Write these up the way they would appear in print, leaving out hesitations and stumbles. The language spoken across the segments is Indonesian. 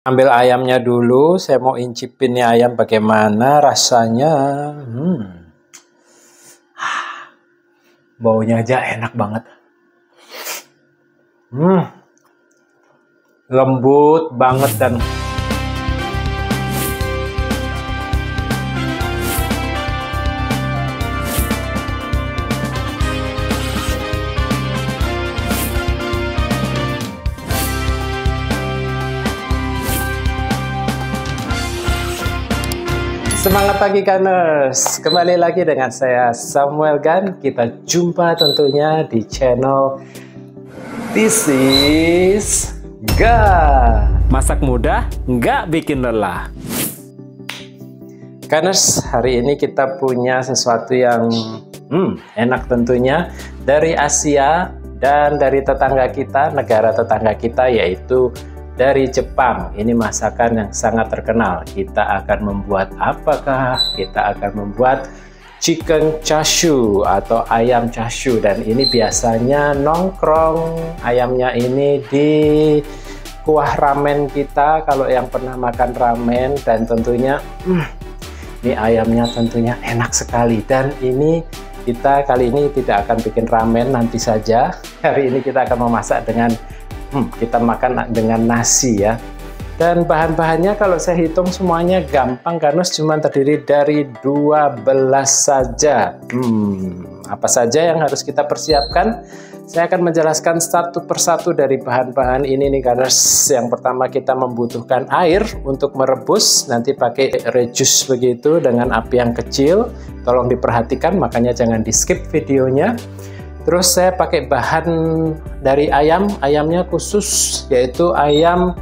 Ambil ayamnya dulu, saya mau incipin nih ayam bagaimana rasanya. Baunya aja enak banget. Lembut banget dan semangat pagi Gunners, kembali lagi dengan saya Samuel Gunn. Kita jumpa tentunya di channel This is Gunn. Masak mudah, nggak bikin lelah. Gunners, hari ini kita punya sesuatu yang enak tentunya dari Asia dan dari tetangga kita, negara tetangga kita, yaitu dari Jepang. Ini masakan yang sangat terkenal. Kita akan membuat apakah? Kita akan membuat chicken chashu atau ayam chashu, dan ini biasanya nongkrong ayamnya ini di kuah ramen kita kalau yang pernah makan ramen. Dan tentunya ini ayamnya tentunya enak sekali. Dan ini kita kali ini tidak akan bikin ramen, nanti saja. Hari ini kita akan memasak dengan kita makan dengan nasi ya. Dan bahan-bahannya kalau saya hitung semuanya gampang karena cuma terdiri dari 12 saja. Apa saja yang harus kita persiapkan? Saya akan menjelaskan satu persatu dari bahan-bahan ini nih karena yang pertama kita membutuhkan air untuk merebus, nanti pakai reduce begitu dengan api yang kecil. Tolong diperhatikan, makanya jangan di skip videonya. Terus saya pakai bahan dari ayamnya khusus yaitu ayam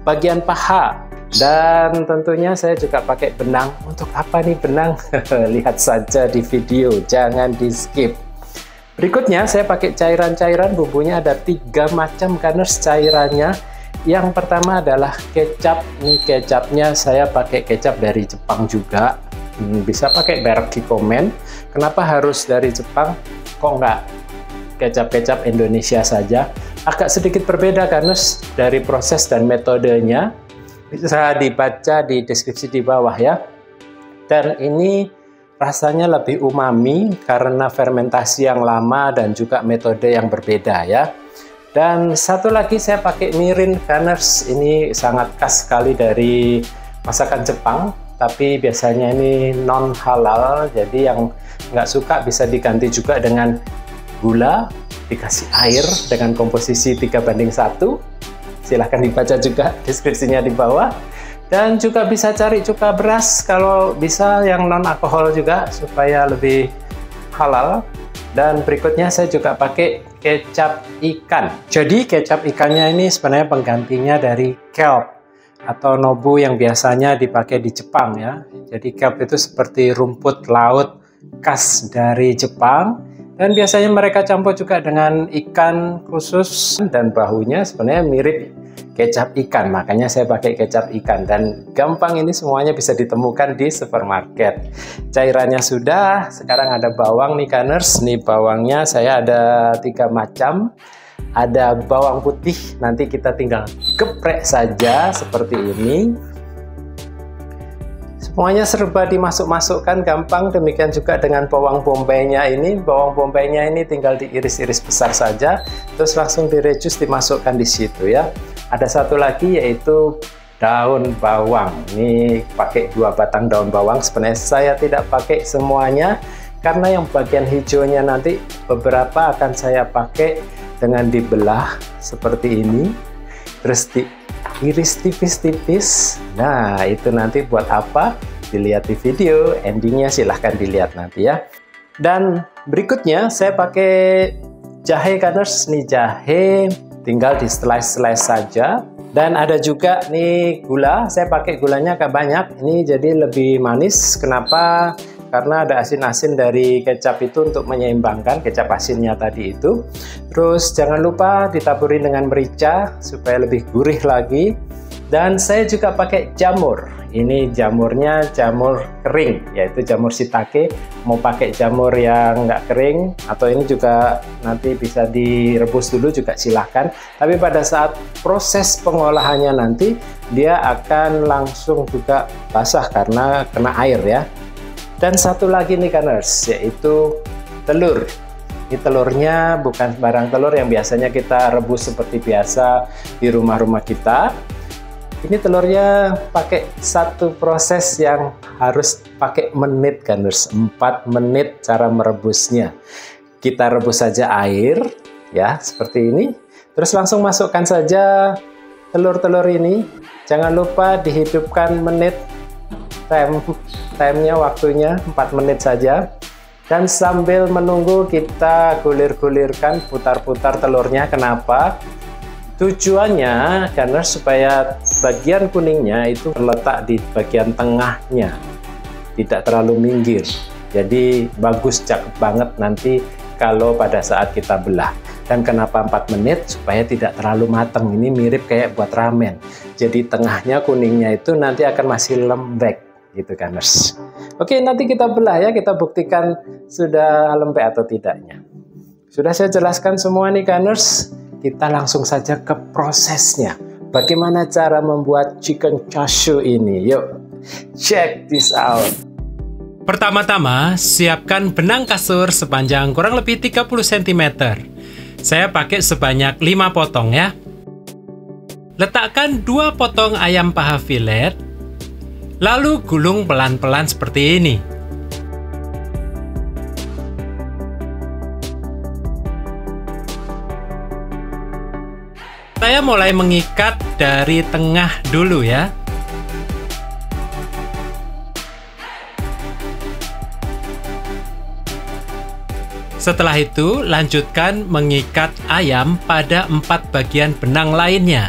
bagian paha, dan tentunya saya juga pakai benang. Untuk apa nih benang? Lihat saja di video, jangan di skip. Berikutnya saya pakai cairan-cairan, bumbunya ada 3 macam karena cairannya. Yang pertama adalah kecap. Ini kecapnya saya pakai kecap dari Jepang juga. Bisa pakai merek di komen. Kenapa harus dari Jepang? Kok enggak kecap-kecap Indonesia saja? Agak sedikit berbeda karena dari proses dan metodenya bisa dibaca di deskripsi di bawah ya. Dan ini rasanya lebih umami karena fermentasi yang lama dan juga metode yang berbeda ya. Dan satu lagi saya pakai mirin karena ini sangat khas sekali dari masakan Jepang, tapi biasanya ini non halal, jadi yang nggak suka bisa diganti juga dengan gula, dikasih air dengan komposisi 3:1. Silahkan dibaca juga deskripsinya di bawah. Dan juga bisa cari cuka beras kalau bisa yang non alkohol juga supaya lebih halal. Dan berikutnya saya juga pakai kecap ikan. Jadi kecap ikannya ini sebenarnya penggantinya dari kelp atau nobu yang biasanya dipakai di Jepang ya. Jadi kelp itu seperti rumput laut khas dari Jepang. Dan biasanya mereka campur juga dengan ikan khusus, dan bahunya sebenarnya mirip kecap ikan, makanya saya pakai kecap ikan. Dan gampang, ini semuanya bisa ditemukan di supermarket. Cairannya sudah, sekarang ada bawang nih Gunners. Nih bawangnya saya ada 3 macam. Ada bawang putih, nanti kita tinggal geprek saja seperti ini. Semuanya serba dimasuk-masukkan gampang, demikian juga dengan bawang bombaynya ini. Bawang bombaynya ini tinggal diiris-iris besar saja, terus langsung direduce dimasukkan di situ ya. Ada satu lagi yaitu daun bawang. Ini pakai 2 batang daun bawang. Sebenarnya saya tidak pakai semuanya karena yang bagian hijaunya nanti beberapa akan saya pakai dengan dibelah seperti ini, terus diiris tipis-tipis. Nah, itu nanti buat apa? Dilihat di video, endingnya silahkan dilihat nanti ya. Dan berikutnya saya pakai jahe Gunners. Nih jahe tinggal di slice-slice saja. Dan ada juga nih gula, saya pakai gulanya agak banyak. Ini jadi lebih manis. Kenapa? Karena ada asin-asin dari kecap itu untuk menyeimbangkan kecap asinnya tadi itu. Terus jangan lupa ditaburi dengan merica supaya lebih gurih lagi. Dan saya juga pakai jamur. ini jamurnya jamur kering, yaitu jamur shiitake. Mau pakai jamur yang nggak kering atau ini juga nanti bisa direbus dulu juga silahkan. Tapi pada saat proses pengolahannya nanti dia akan langsung juga basah karena kena air ya. Dan satu lagi nih Kaners, yaitu telur. Ini telurnya bukan sembarang telur yang biasanya kita rebus seperti biasa di rumah-rumah kita. Ini telurnya pakai satu proses yang harus pakai menit Kaners, 4 menit cara merebusnya. Kita rebus saja air ya seperti ini, terus langsung masukkan saja telur-telur ini. Jangan lupa dihidupkan menit, time-nya waktunya 4 menit saja. Dan sambil menunggu kita gulir-gulirkan, putar-putar telurnya. Kenapa? Tujuannya karena supaya bagian kuningnya itu terletak di bagian tengahnya, tidak terlalu minggir. Jadi bagus, cakep banget nanti kalau pada saat kita belah. Dan kenapa 4 menit? Supaya tidak terlalu matang. Ini mirip kayak buat ramen. Jadi tengahnya kuningnya itu nanti akan masih lembek gitu Kaners. Oke, nanti kita belah ya, kita buktikan sudah lembek atau tidaknya. Sudah saya jelaskan semua nih Kaners. Kita langsung saja ke prosesnya. Bagaimana cara membuat chicken chashu ini? Yuk, check this out. Pertama-tama, siapkan benang kasur sepanjang kurang lebih 30 cm. Saya pakai sebanyak 5 potong ya. Letakkan 2 potong ayam paha filet, lalu gulung pelan-pelan seperti ini. Saya mulai mengikat dari tengah dulu ya. Setelah itu, lanjutkan mengikat ayam pada 4 bagian benang lainnya.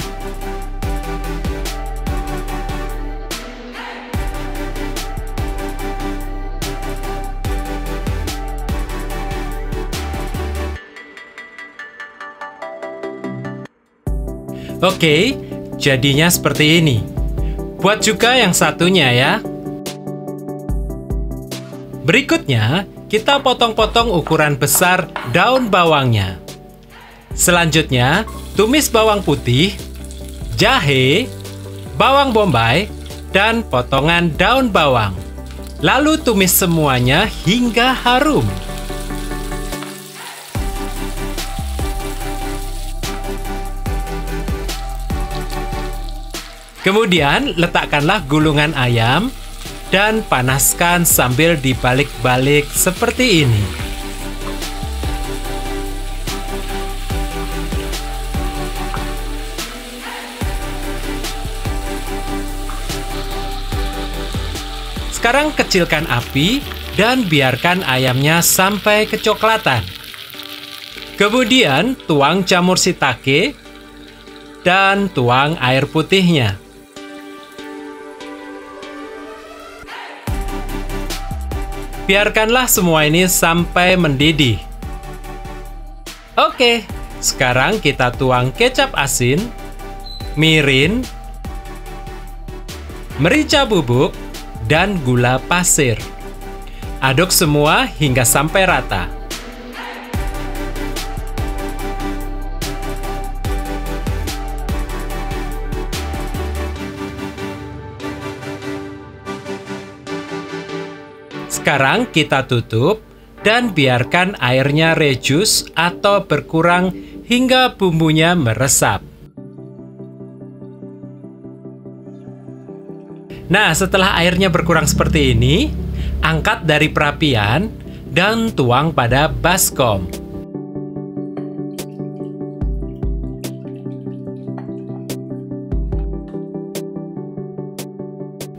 Oke, jadinya seperti ini. Buat juga yang satunya ya. Berikutnya, kita potong-potong ukuran besar daun bawangnya. Selanjutnya, tumis bawang putih, jahe, bawang bombay, dan potongan daun bawang. Lalu tumis semuanya hingga harum. Kemudian, letakkanlah gulungan ayam dan panaskan sambil dibalik-balik seperti ini. Sekarang kecilkan api dan biarkan ayamnya sampai kecoklatan. Kemudian, tuang jamur shiitake dan tuang air putihnya. Biarkanlah semua ini sampai mendidih. Oke, sekarang kita tuang kecap asin, mirin, merica bubuk, dan gula pasir. Aduk semua hingga sampai rata. Sekarang kita tutup dan biarkan airnya reduce atau berkurang hingga bumbunya meresap. Nah, setelah airnya berkurang seperti ini, angkat dari perapian dan tuang pada baskom.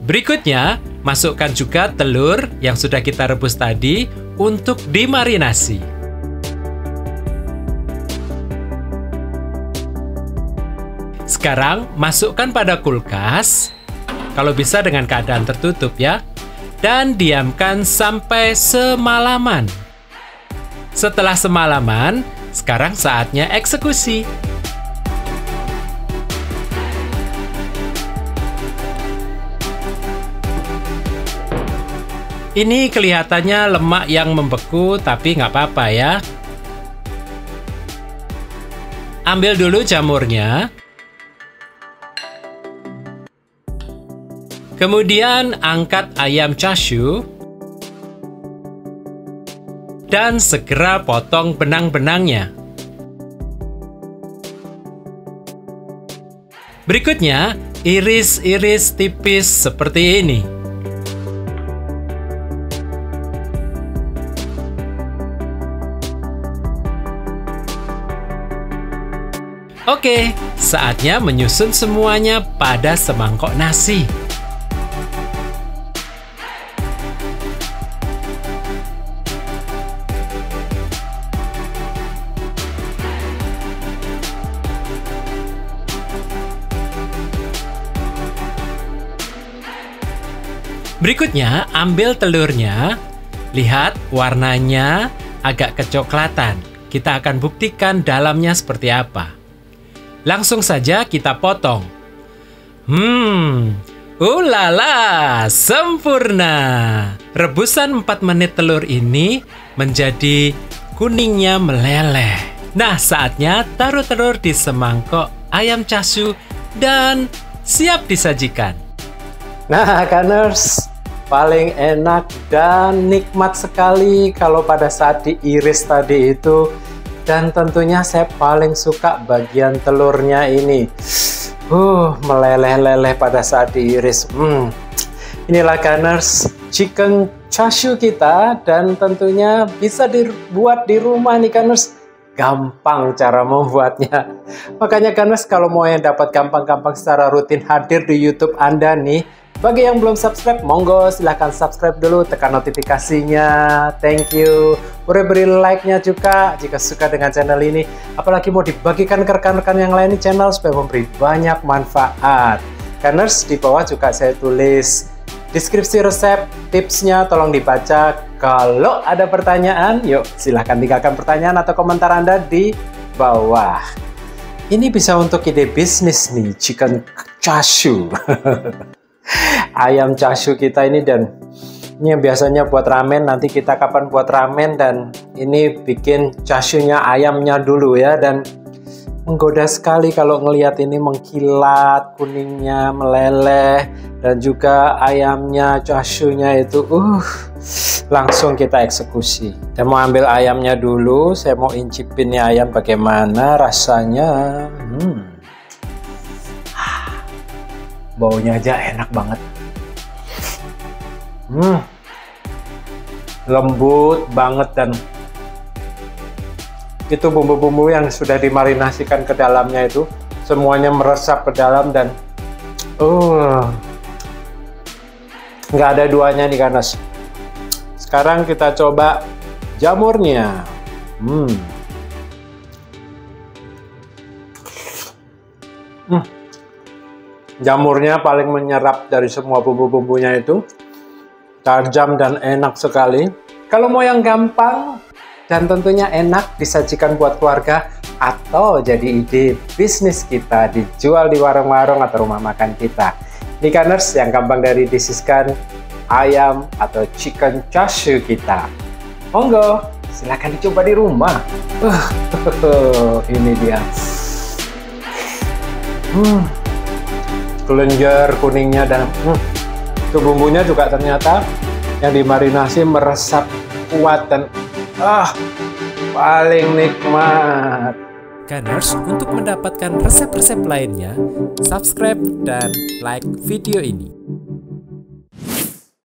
Berikutnya, masukkan juga telur yang sudah kita rebus tadi untuk dimarinasi. Sekarang, masukkan pada kulkas, kalau bisa dengan keadaan tertutup ya, dan diamkan sampai semalaman. Setelah semalaman, sekarang saatnya eksekusi. Ini kelihatannya lemak yang membeku, tapi nggak apa-apa ya. Ambil dulu jamurnya. Kemudian angkat ayam chashu. Dan segera potong benang-benangnya. Berikutnya, iris-iris tipis seperti ini. Oke, saatnya menyusun semuanya pada semangkok nasi. Berikutnya, ambil telurnya. Lihat warnanya agak kecoklatan. Kita akan buktikan dalamnya seperti apa. Langsung saja kita potong. Ulala, sempurna. Rebusan 4 menit telur ini menjadi kuningnya meleleh. Nah, saatnya taruh telur di semangkok ayam chashu dan siap disajikan. Nah, Kaners, paling enak dan nikmat sekali kalau pada saat diiris tadi itu. Dan tentunya saya paling suka bagian telurnya ini. Meleleh-leleh pada saat diiris. Inilah Kaners, chicken chashu kita, dan tentunya bisa dibuat di rumah nih Kaners. Gampang cara membuatnya. Makanya Kaners, kalau mau yang dapat gampang-gampang secara rutin hadir di YouTube Anda nih, bagi yang belum subscribe, monggo silahkan subscribe dulu, tekan notifikasinya. Thank you. Boleh beri like-nya juga jika suka dengan channel ini. Apalagi mau dibagikan ke rekan-rekan yang lain di channel supaya memberi banyak manfaat. Kaners, di bawah juga saya tulis deskripsi resep, tipsnya tolong dibaca. Kalau ada pertanyaan, yuk silahkan tinggalkan pertanyaan atau komentar Anda di bawah. Ini bisa untuk ide bisnis nih, chicken chashu. Ayam chashu kita ini, dan ini biasanya buat ramen. Nanti kita kapan buat ramen, dan ini bikin chashunya ayamnya dulu ya. Dan menggoda sekali kalau ngelihat ini mengkilat, kuningnya meleleh, dan juga ayamnya chashunya itu langsung kita eksekusi. Saya mau ambil ayamnya dulu, saya mau incipin nih ayam bagaimana rasanya. Baunya aja enak banget. Lembut banget, dan itu bumbu-bumbu yang sudah dimarinasikan ke dalamnya itu semuanya meresap ke dalam, dan nggak ada duanya nih Kaners. Sekarang kita coba jamurnya. Jamurnya paling menyerap dari semua bumbu-bumbunya itu. Tajam dan enak sekali. Kalau mau yang gampang dan tentunya enak disajikan buat keluarga atau jadi ide bisnis kita dijual di warung-warung atau rumah makan kita. Ini Kaners, yang gampang dari disiskan ayam atau chicken chashu kita. Monggo, silahkan dicoba di rumah. Ini dia. Kelenjar kuningnya, dan itu bumbunya juga ternyata yang dimarinasi meresap kuat, dan paling nikmat. Kaners, untuk mendapatkan resep-resep lainnya, subscribe dan like video ini.